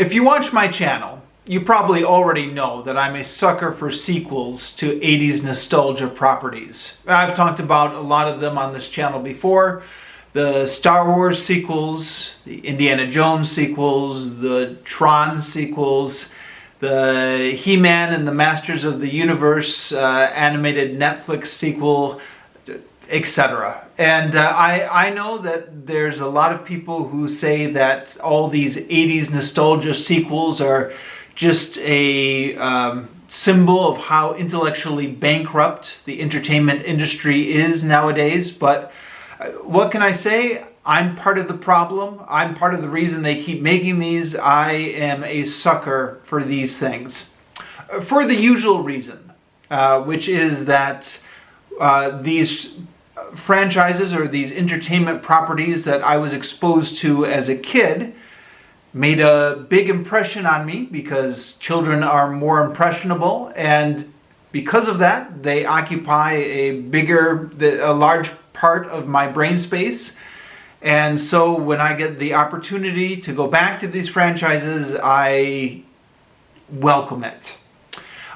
If you watch my channel, you probably already know that I'm a sucker for sequels to 80s nostalgia properties. I've talked about a lot of them on this channel before. The Star Wars sequels, the Indiana Jones sequels, the Tron sequels, the He-Man and the Masters of the Universe animated Netflix sequel, etc. And I know that there's a lot of people who say that all these 80s nostalgia sequels are just a symbol of how intellectually bankrupt the entertainment industry is nowadays. But what can I say? I'm part of the problem. I'm part of the reason they keep making these. I am a sucker for these things. For the usual reason, which is that these franchises or these entertainment properties that I was exposed to as a kid made a big impression on me because children are more impressionable, and because of that they occupy a large part of my brain space. And so when I get the opportunity to go back to these franchises, I welcome it.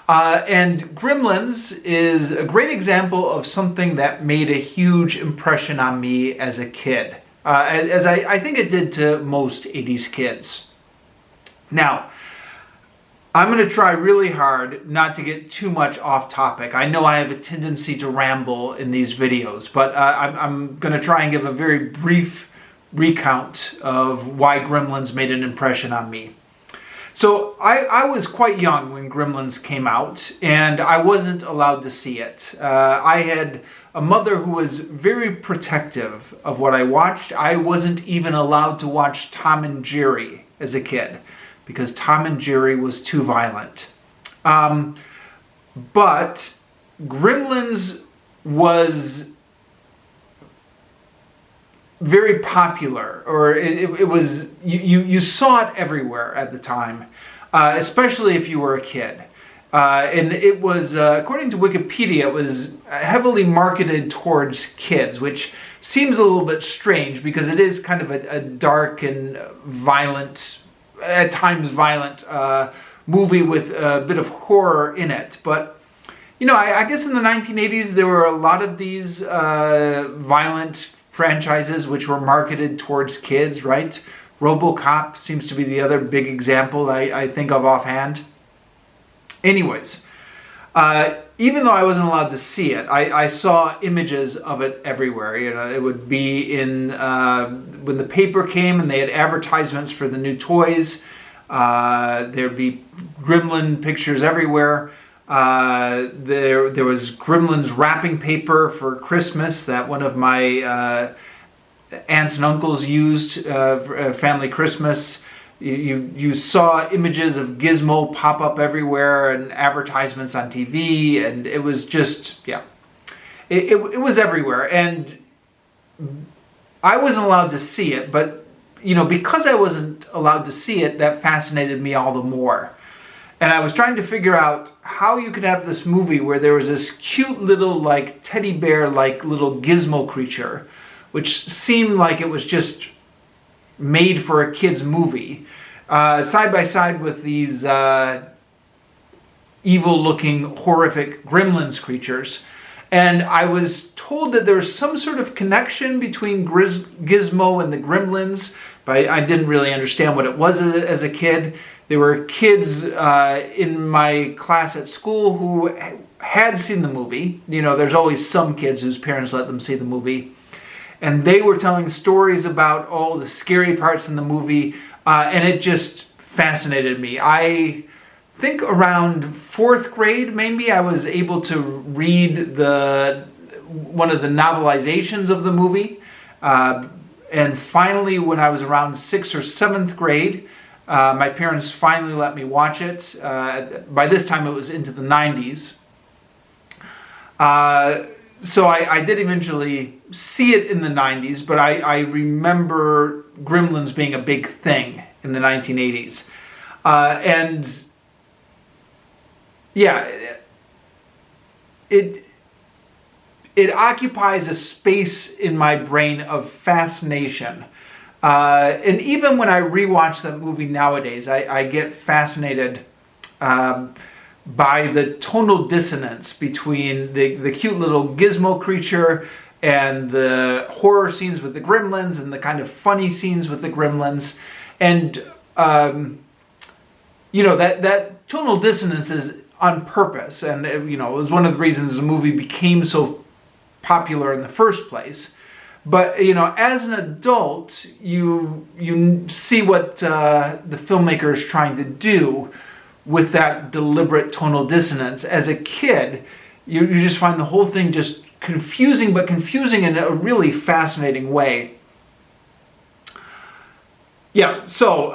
And Gremlins is a great example of something that made a huge impression on me as a kid, as I think it did to most 80s kids. Now, I'm going to try really hard not to get too much off topic. I know I have a tendency to ramble in these videos, but I'm going to try and give a very brief recount of why Gremlins made an impression on me. So I was quite young when Gremlins came out, and I wasn't allowed to see it. I had a mother who was very protective of what I watched. I wasn't even allowed to watch Tom and Jerry as a kid because Tom and Jerry was too violent. But Gremlins was very popular, or it was, you saw it everywhere at the time, especially if you were a kid. And it was, according to Wikipedia, it was heavily marketed towards kids, which seems a little bit strange because it is kind of a dark and violent, at times violent, movie with a bit of horror in it. But, you know, I guess in the 1980s there were a lot of these violent franchises which were marketed towards kids, right? RoboCop seems to be the other big example I think of offhand. Anyways, even though I wasn't allowed to see it, I saw images of it everywhere. You know, it would be in when the paper came and they had advertisements for the new toys. There'd be Gremlin pictures everywhere. There was Gremlins wrapping paper for Christmas that one of my aunts and uncles used for family Christmas. You saw images of Gizmo pop up everywhere and advertisements on TV, and it was just, yeah, it was everywhere. And I wasn't allowed to see it, but, you know, because I wasn't allowed to see it, that fascinated me all the more. And I was trying to figure out how you could have this movie where there was this cute little, like, teddy bear-like little gizmo creature, which seemed like it was just made for a kid's movie, side by side with these evil-looking, horrific Gremlins creatures. And I was told that there was some sort of connection between Gizmo and the Gremlins, but I didn't really understand what it was as a kid. There were kids in my class at school who had seen the movie. You know, there's always some kids whose parents let them see the movie. And they were telling stories about all the scary parts in the movie, and it just fascinated me. I think around 4th grade, maybe, I was able to read one of the novelizations of the movie. And finally, when I was around 6th or 7th grade, my parents finally let me watch it. By this time, it was into the 90s. So I did eventually see it in the 90s, but I remember Gremlins being a big thing in the 1980s. And yeah, it occupies a space in my brain of fascination And even when I rewatch that movie nowadays, I get fascinated by the tonal dissonance between the cute little gizmo creature and the horror scenes with the gremlins and the kind of funny scenes with the gremlins. And, that tonal dissonance is on purpose. And, it was one of the reasons the movie became so popular in the first place. But, as an adult, you see what the filmmaker is trying to do with that deliberate tonal dissonance. As a kid, you just find the whole thing just confusing, but confusing in a really fascinating way. Yeah, so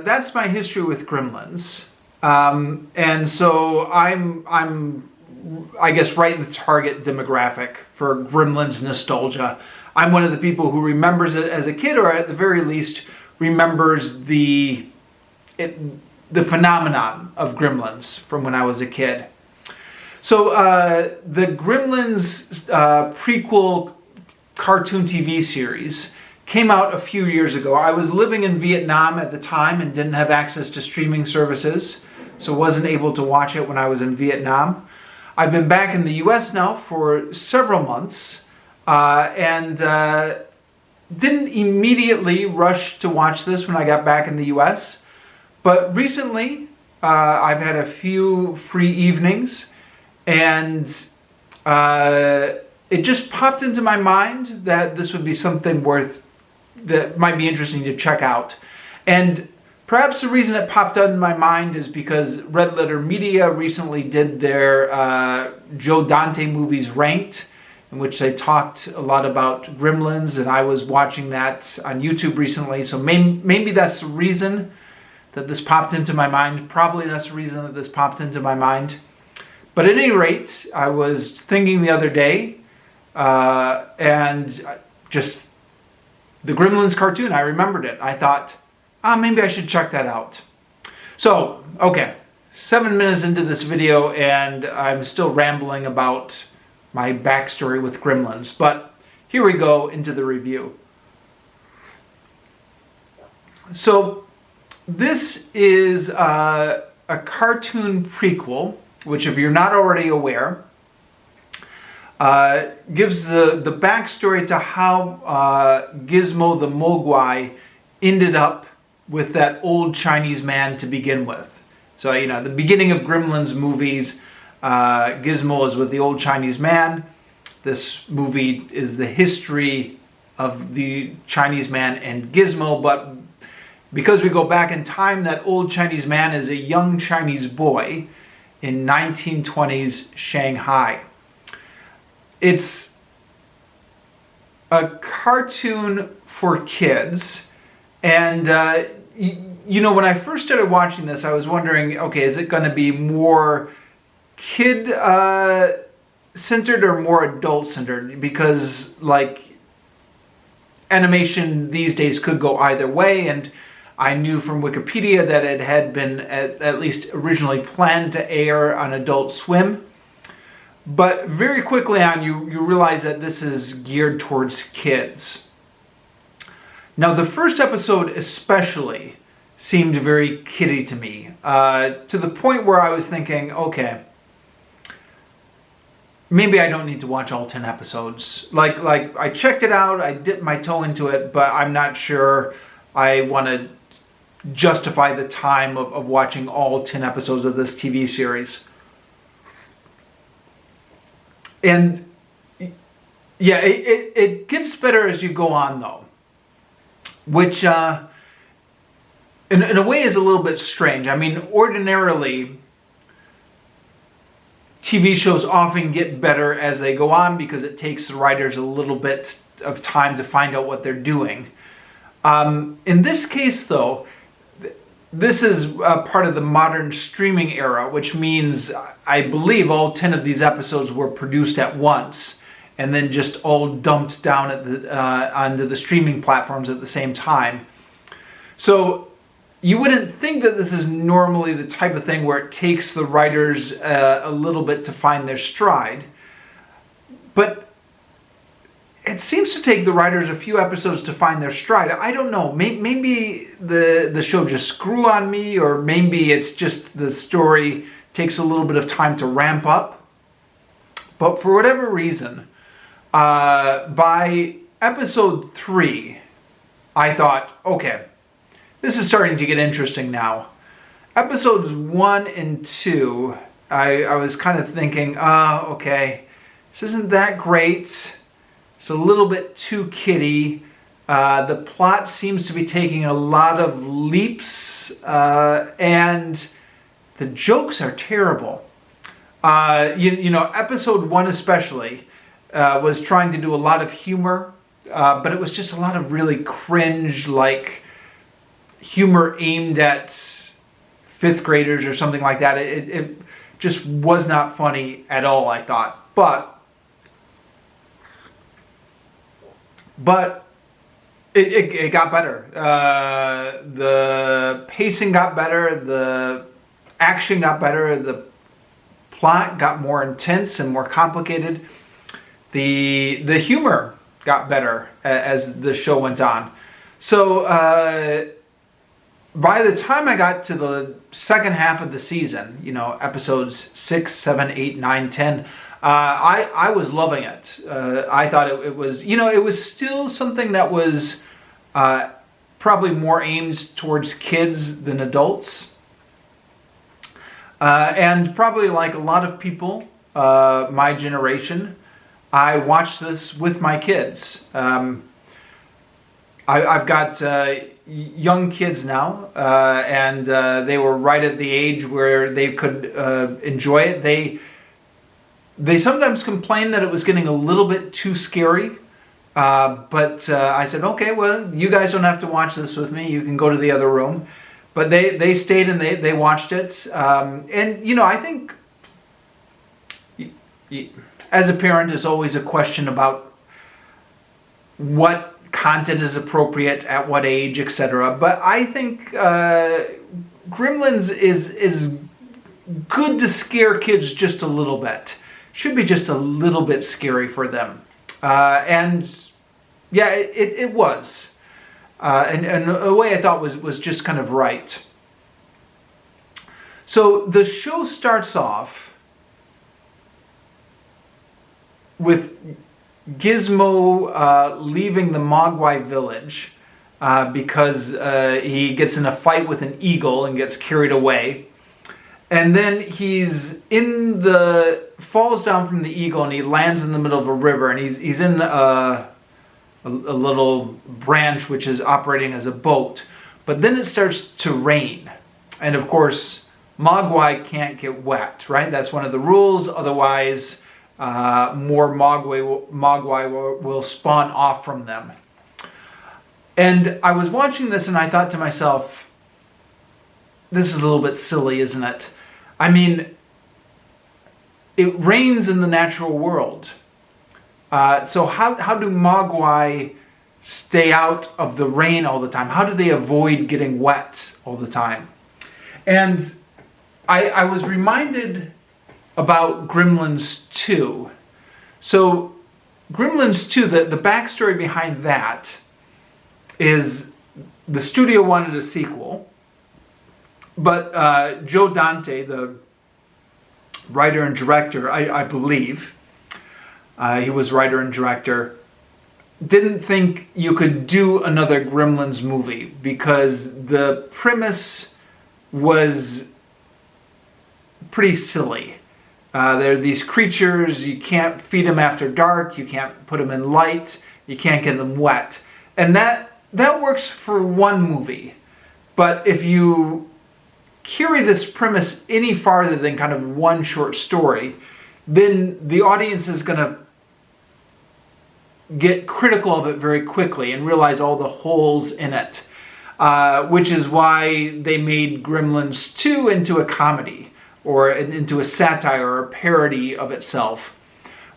that's my history with Gremlins. And so I'm I guess right in the target demographic for Gremlins nostalgia. I'm one of the people who remembers it as a kid, or at the very least remembers the phenomenon of Gremlins from when I was a kid. So the Gremlins prequel cartoon TV series came out a few years ago. I was living in Vietnam at the time and didn't have access to streaming services, so wasn't able to watch it when I was in Vietnam. I've been back in the US now for several months and didn't immediately rush to watch this when I got back in the US. But recently, I've had a few free evenings, and it just popped into my mind that this would be something that might be interesting to check out. And perhaps the reason it popped into my mind is because Red Letter Media recently did their Joe Dante movies ranked, in which they talked a lot about Gremlins, and I was watching that on YouTube recently. So maybe that's the reason that this popped into my mind. Probably that's the reason that this popped into my mind. But at any rate, I was thinking the other day, and just the Gremlins cartoon, I remembered it. I thought, maybe I should check that out. So, okay, 7 minutes into this video, and I'm still rambling about my backstory with Gremlins. But here we go into the review. So, this is a cartoon prequel, which, if you're not already aware, gives the backstory to how Gizmo the Mogwai ended up with that old Chinese man to begin with. So, the beginning of Gremlins movies, Gizmo is with the old Chinese man. This movie is the history of the Chinese man and Gizmo, but because we go back in time, that old Chinese man is a young Chinese boy in 1920s Shanghai. It's a cartoon for kids, and when I first started watching this, I was wondering, okay, is it going to be more kid centered or more adult centered? Because animation these days could go either way, and I knew from Wikipedia that it had been at least originally planned to air on Adult Swim. But very quickly on, you realize that this is geared towards kids. Now, the first episode especially seemed very kiddie to me, to the point where I was thinking, okay, maybe I don't need to watch all 10 episodes. Like I checked it out, I dipped my toe into it, but I'm not sure I want to justify the time of watching all 10 episodes of this TV series. And yeah, it gets better as you go on, though, which in a way is a little bit strange. I mean, ordinarily, TV shows often get better as they go on because it takes the writers a little bit of time to find out what they're doing. In this case, though, this is part of the modern streaming era, which means I believe all 10 of these episodes were produced at once and then just all dumped down onto the streaming platforms at the same time. So you wouldn't think that this is normally the type of thing where it takes the writers a little bit to find their stride. But it seems to take the writers a few episodes to find their stride. I don't know. Maybe the show just grew on me, or maybe it's just the story takes a little bit of time to ramp up. But for whatever reason, by episode 3, I thought, okay, this is starting to get interesting now. Episodes 1 and 2, I was kind of thinking, okay, this isn't that great. It's a little bit too kiddie. The plot seems to be taking a lot of leaps, and the jokes are terrible. Episode 1 especially was trying to do a lot of humor, but it was just a lot of really cringe, like humor aimed at 5th graders or something like that. It just was not funny at all, I thought. But it got better. The pacing got better. The action got better. The plot got more intense and more complicated. The humor got better as the show went on. So by the time I got to the second half of the season, episodes 6, 7, 8, 9, 10, I was loving it. I thought it was, it was still something that was probably more aimed towards kids than adults. And probably like a lot of people, my generation, I watched this with my kids. I've got young kids now, and they were right at the age where they could enjoy it. They sometimes complained that it was getting a little bit too scary, but I said, okay, well, you guys don't have to watch this with me. You can go to the other room. But they stayed and they watched it. And, I think as a parent, there's always a question about what content is appropriate at what age, etc. But I think Gremlins is good to scare kids just a little bit. Should be just a little bit scary for them. And yeah, it was. And a way I thought was just kind of right. So the show starts off with Gizmo leaving the Mogwai village because he gets in a fight with an eagle and gets carried away. And then he's falls down from the eagle and he lands in the middle of a river, and he's in a little branch which is operating as a boat. But then it starts to rain. And of course, Mogwai can't get wet, right? That's one of the rules. Otherwise, more Mogwai will spawn off from them. And I was watching this and I thought to myself, this is a little bit silly, isn't it? I mean, it rains in the natural world. So how do Mogwai stay out of the rain all the time? How do they avoid getting wet all the time? And I was reminded about Gremlins 2. So Gremlins 2, the backstory behind that is the studio wanted a sequel, but Joe Dante, the writer and director, I believe, he was writer and director, didn't think you could do another Gremlins movie because the premise was pretty silly. There are these creatures, you can't feed them after dark, you can't put them in light, you can't get them wet. And that works for one movie. But if you carry this premise any farther than kind of one short story, then the audience is going to get critical of it very quickly and realize all the holes in it. Which is why they made Gremlins 2 into a comedy, or into a satire or a parody of itself,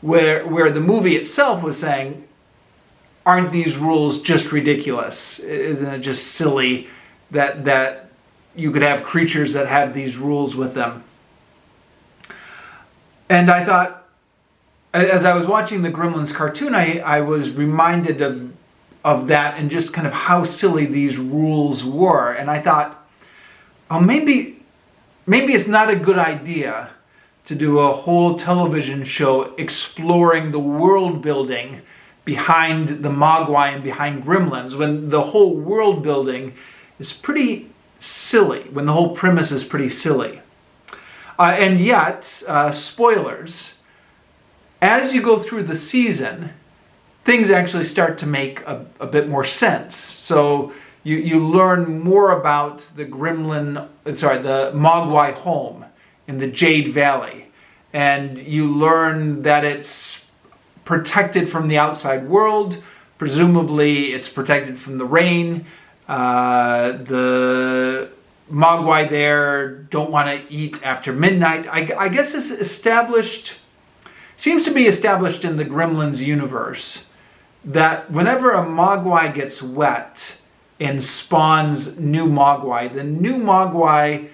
where the movie itself was saying, aren't these rules just ridiculous? Isn't it just silly that you could have creatures that have these rules with them? And I thought, as I was watching the Gremlins cartoon, I was reminded of that and just kind of how silly these rules were. And I thought, oh, maybe it's not a good idea to do a whole television show exploring the world building behind the Mogwai and behind Gremlins, when the whole world building is pretty silly, when the whole premise is pretty silly. And yet, spoilers, as you go through the season, things actually start to make a bit more sense. So you learn more about the Mogwai home in the Jade Valley. And you learn that it's protected from the outside world. Presumably it's protected from the rain. The Mogwai there don't want to eat after midnight. I guess it's seems to be established in the Gremlins universe that whenever a Mogwai gets wet and spawns new Mogwai, the new Mogwai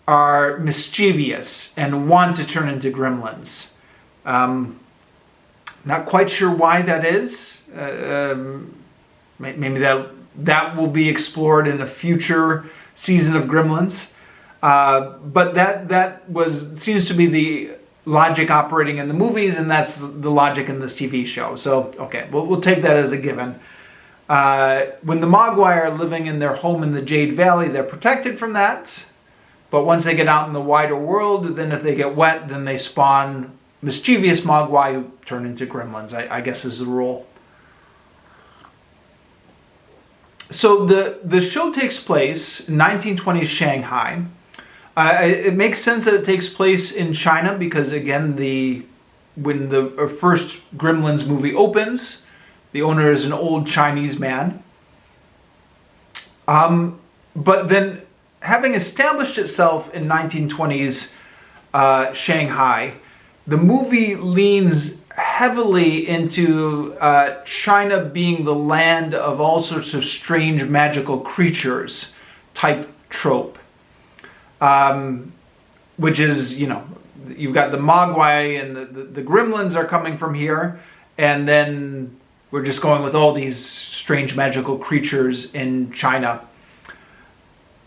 are mischievous and want to turn into Gremlins. Not quite sure why that is. Maybe that will be explored in a future season of Gremlins. But that seems to be the logic operating in the movies, and that's the logic in this TV show. So, okay, we'll take that as a given. When the Mogwai are living in their home in the Jade Valley, they're protected from that. But once they get out in the wider world, then if they get wet, then they spawn mischievous Mogwai who turn into Gremlins, I guess is the rule. So the show takes place in 1920s Shanghai. It makes sense that it takes place in China because, again, when the first Gremlins movie opens, the owner is an old Chinese man. But then, having established itself in 1920s Shanghai, the movie leans heavily into China being the land of all sorts of strange magical creatures type trope. Which is, you've got the Mogwai and the Gremlins are coming from here, and then we're just going with all these strange magical creatures in China.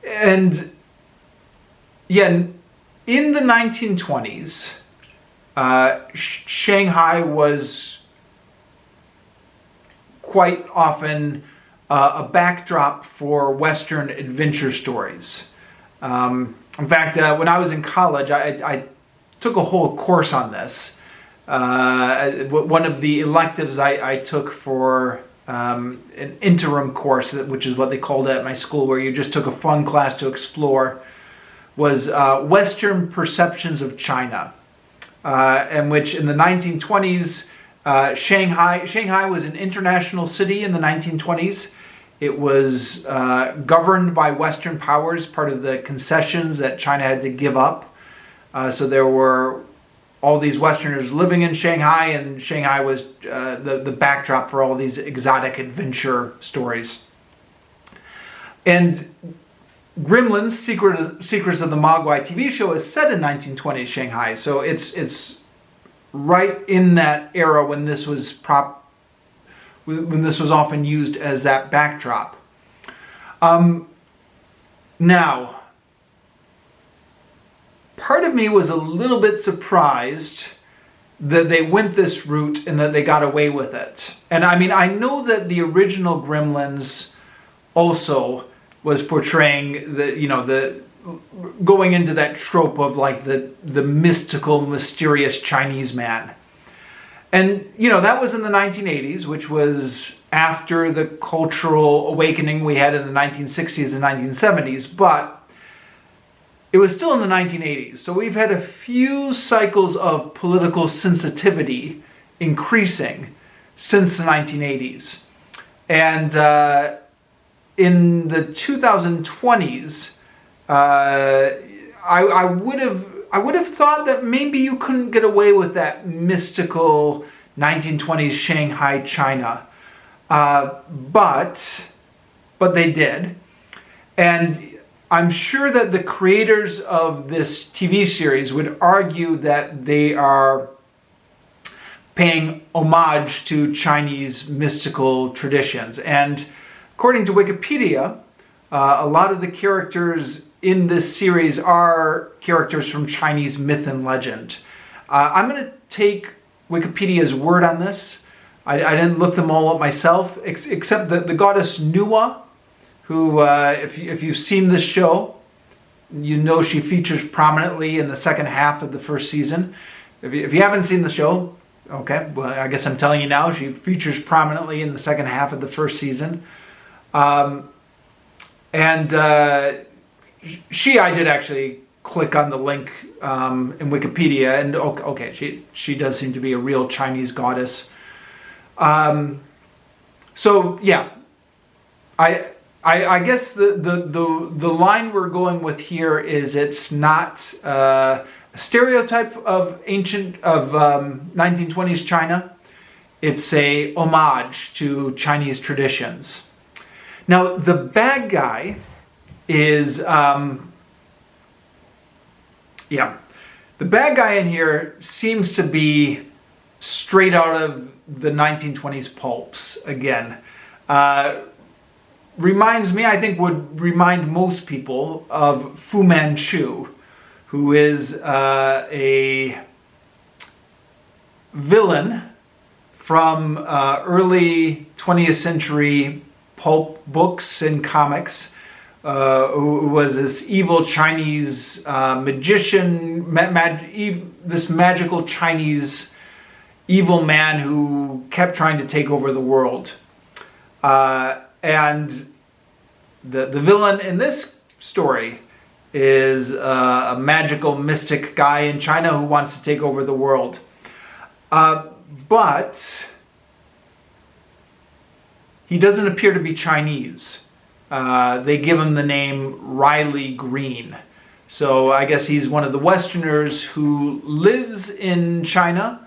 And yeah, in the 1920s, Shanghai was quite often a backdrop for Western adventure stories. In fact, when I was in college, I took a whole course on this. One of the electives I took for an interim course, which is what they called it at my school, where you just took a fun class to explore, was Western Perceptions of China, in which in the 1920s, Shanghai was an international city in the 1920s. It was governed by Western powers, part of the concessions that China had to give up. So there were all these Westerners living in Shanghai, and Shanghai was the backdrop for all these exotic adventure stories. And Gremlins, Secrets of the Mogwai TV show is set in 1920s Shanghai. So it's right in that era when this was often used as that backdrop. Now, part of me was a little bit surprised that they went this route and that they got away with it. And I mean, I know that the original Gremlins also was portraying the going into that trope of like the mystical, mysterious Chinese man. And, that was in the 1980s, which was after the cultural awakening we had in the 1960s and 1970s, but it was still in the 1980s. So we've had a few cycles of political sensitivity increasing since the 1980s. And in the 2020s, I would have thought that maybe you couldn't get away with that mystical 1920s Shanghai China, but they did, and I'm sure that the creators of this TV series would argue that they are paying homage to Chinese mystical traditions. And according to Wikipedia, a lot of the characters in this series are characters from Chinese myth and legend. I'm going to take Wikipedia's word on this. I didn't look them all up myself, except the goddess Nuwa, who, if you've seen this show, you know she features prominently in the second half of the first season. If you haven't seen the show, okay, well, I guess I'm telling you now, she features prominently in the second half of the first season. I did actually click on the link in Wikipedia, and okay, she does seem to be a real Chinese goddess. So yeah, I guess the line we're going with here is it's not a stereotype of 1920s China. It's a homage to Chinese traditions. Now the bad guy is the bad guy in here seems to be straight out of the 1920s pulps again. Reminds me, I think would remind most people of Fu Manchu, who is a villain from early 20th century pulp books and comics, who was this evil Chinese magician, this magical Chinese evil man who kept trying to take over the world. And the villain in this story is a magical mystic guy in China who wants to take over the world. But he doesn't appear to be Chinese. They give him the name Riley Green. So I guess he's one of the Westerners who lives in China,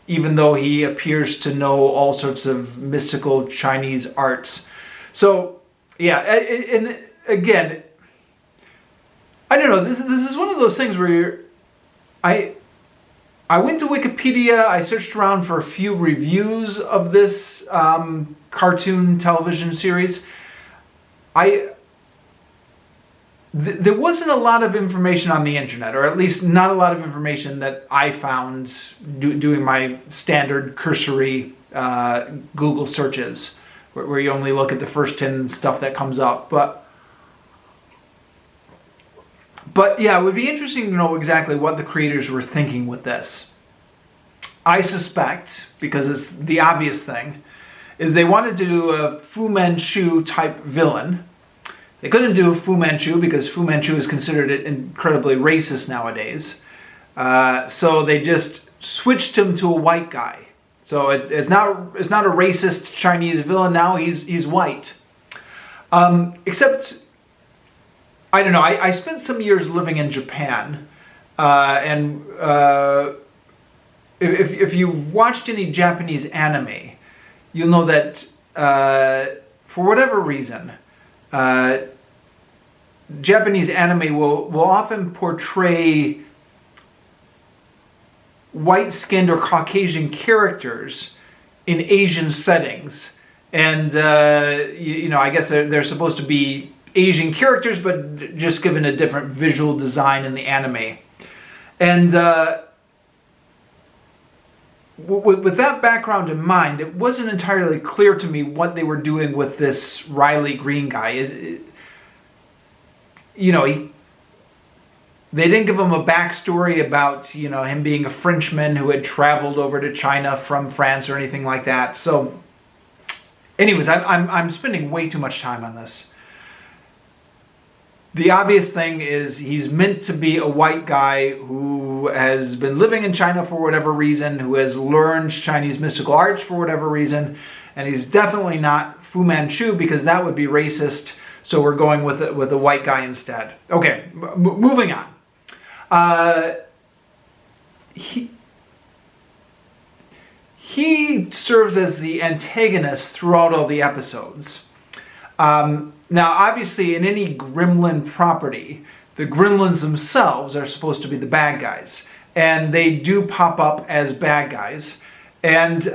even though he appears to know all sorts of mystical Chinese arts. So, yeah, and again, I don't know, this is one of those things where I went to Wikipedia, I searched around for a few reviews of this cartoon television series. There wasn't a lot of information on the internet, or at least not a lot of information that I found doing my standard cursory Google searches, where you only look at the first 10 stuff that comes up. But yeah, it would be interesting to know exactly what the creators were thinking with this. I suspect, because it's the obvious thing, is they wanted to do a Fu Manchu type villain. They couldn't do Fu Manchu because Fu Manchu is considered incredibly racist nowadays. So they just switched him to a white guy. So it's not a racist Chinese villain now. He's white. Except, I don't know. I spent some years living in Japan, and if you've watched any Japanese anime, you'll know that for whatever reason, Japanese anime will often portray white-skinned or Caucasian characters in Asian settings. And, I guess they're supposed to be Asian characters, but just given a different visual design in the anime. And with that background in mind, it wasn't entirely clear to me what they were doing with this Riley Green guy. They didn't give him a backstory about, him being a Frenchman who had traveled over to China from France or anything like that. So, anyways, I'm spending way too much time on this. The obvious thing is he's meant to be a white guy who has been living in China for whatever reason, who has learned Chinese mystical arts for whatever reason, and he's definitely not Fu Manchu because that would be racist. So we're going with a white guy instead. Okay, moving on. He serves as the antagonist throughout all the episodes. Now, obviously, in any Gremlin property, the Gremlins themselves are supposed to be the bad guys. and they do pop up as bad guys. And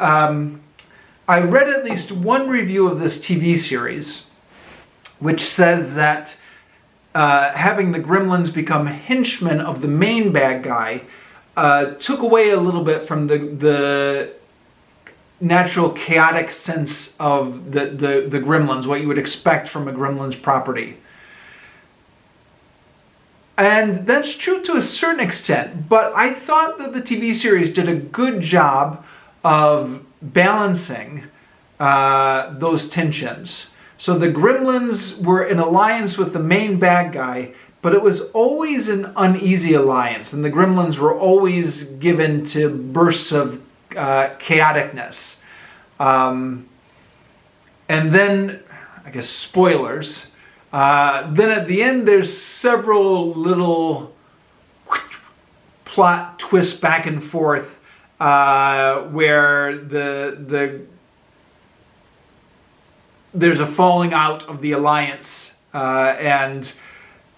I read at least one review of this TV series, which says that having the Gremlins become henchmen of the main bad guy took away a little bit from the natural chaotic sense of the Gremlins, what you would expect from a Gremlins property. And that's true to a certain extent, but I thought that the TV series did a good job of balancing those tensions. So the Gremlins were in alliance with the main bad guy, but it was always an uneasy alliance, and the Gremlins were always given to bursts of chaoticness. And then, I guess, spoilers. Then at the end, there's several little plot twists back and forth where there's a falling out of the alliance, and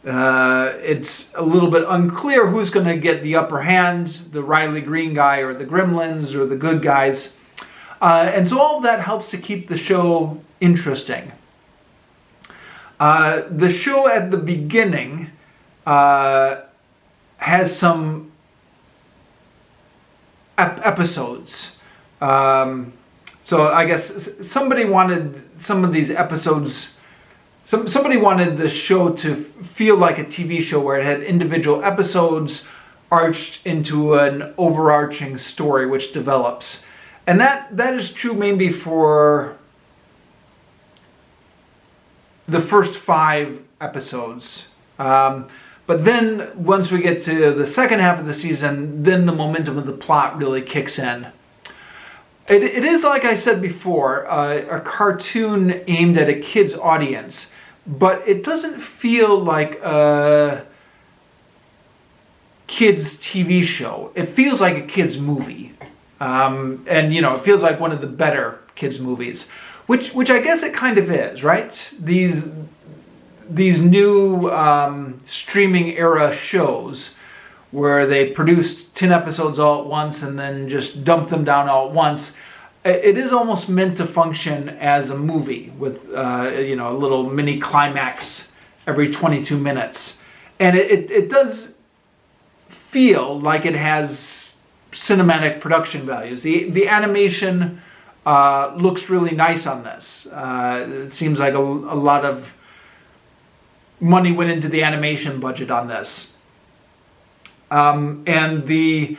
it's a little bit unclear who's going to get the upper hand, the Riley Green guy or the Gremlins or the good guys. And so all of that helps to keep the show interesting. The show at the beginning has some episodes. So I guess somebody wanted some of these episodes, somebody wanted the show to feel like a TV show where it had individual episodes arched into an overarching story which develops. And that is true maybe for the first 5 episodes. But then once we get to the second half of the season, then the momentum of the plot really kicks in. It is, like I said before, a cartoon aimed at a kid's audience, but it doesn't feel like a kid's TV show. It feels like a kid's movie. And, it feels like one of the better kids' movies, which I guess it kind of is, right? These new streaming era shows where they produced 10 episodes all at once and then just dump them down all at once. It is almost meant to function as a movie with, a little mini climax every 22 minutes. And it does feel like it has cinematic production values. The animation looks really nice on this. It seems like a lot of money went into the animation budget on this. And the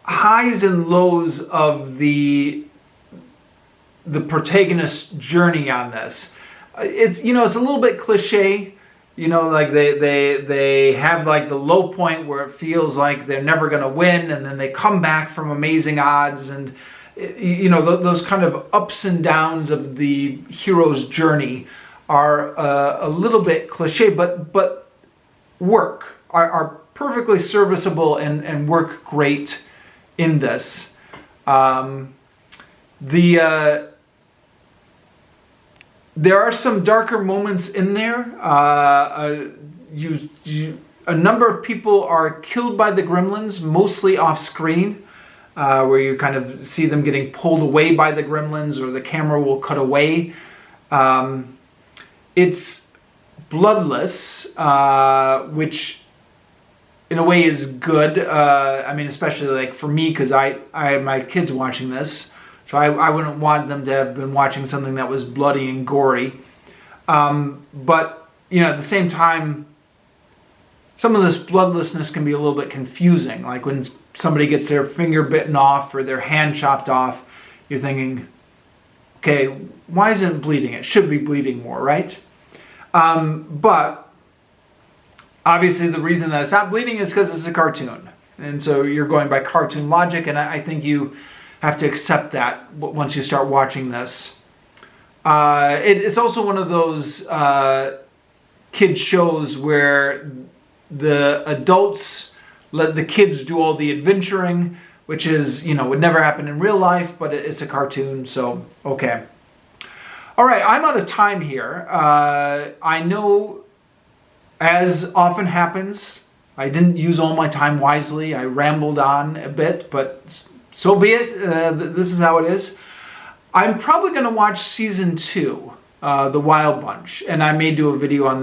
highs and lows of the protagonist's journey on this, it's a little bit cliche. Like they have like the low point where it feels like they're never going to win, and then they come back from amazing odds, and those kind of ups and downs of the hero's journey are a little bit cliche, but are perfectly serviceable and work great in this. There are some darker moments in there. A number of people are killed by the Gremlins, mostly off screen, where you kind of see them getting pulled away by the Gremlins, or the camera will cut away. It's bloodless, which in a way is good. Especially like for me, because I have my kids watching this. So I wouldn't want them to have been watching something that was bloody and gory. But, at the same time, some of this bloodlessness can be a little bit confusing. Like when somebody gets their finger bitten off or their hand chopped off, you're thinking, okay, why isn't it bleeding? It should be bleeding more, right? But obviously the reason that it's not bleeding is because it's a cartoon. And so you're going by cartoon logic, and I think you have to accept that once you start watching this. It's also one of those kid shows where the adults let the kids do all the adventuring, which is, would never happen in real life, but it's a cartoon, so okay. All right, I'm out of time here. I know, as often happens, I didn't use all my time wisely. I rambled on a bit, but so be it. This is how it is. I'm probably going to watch season 2, The Wild Bunch, and I may do a video on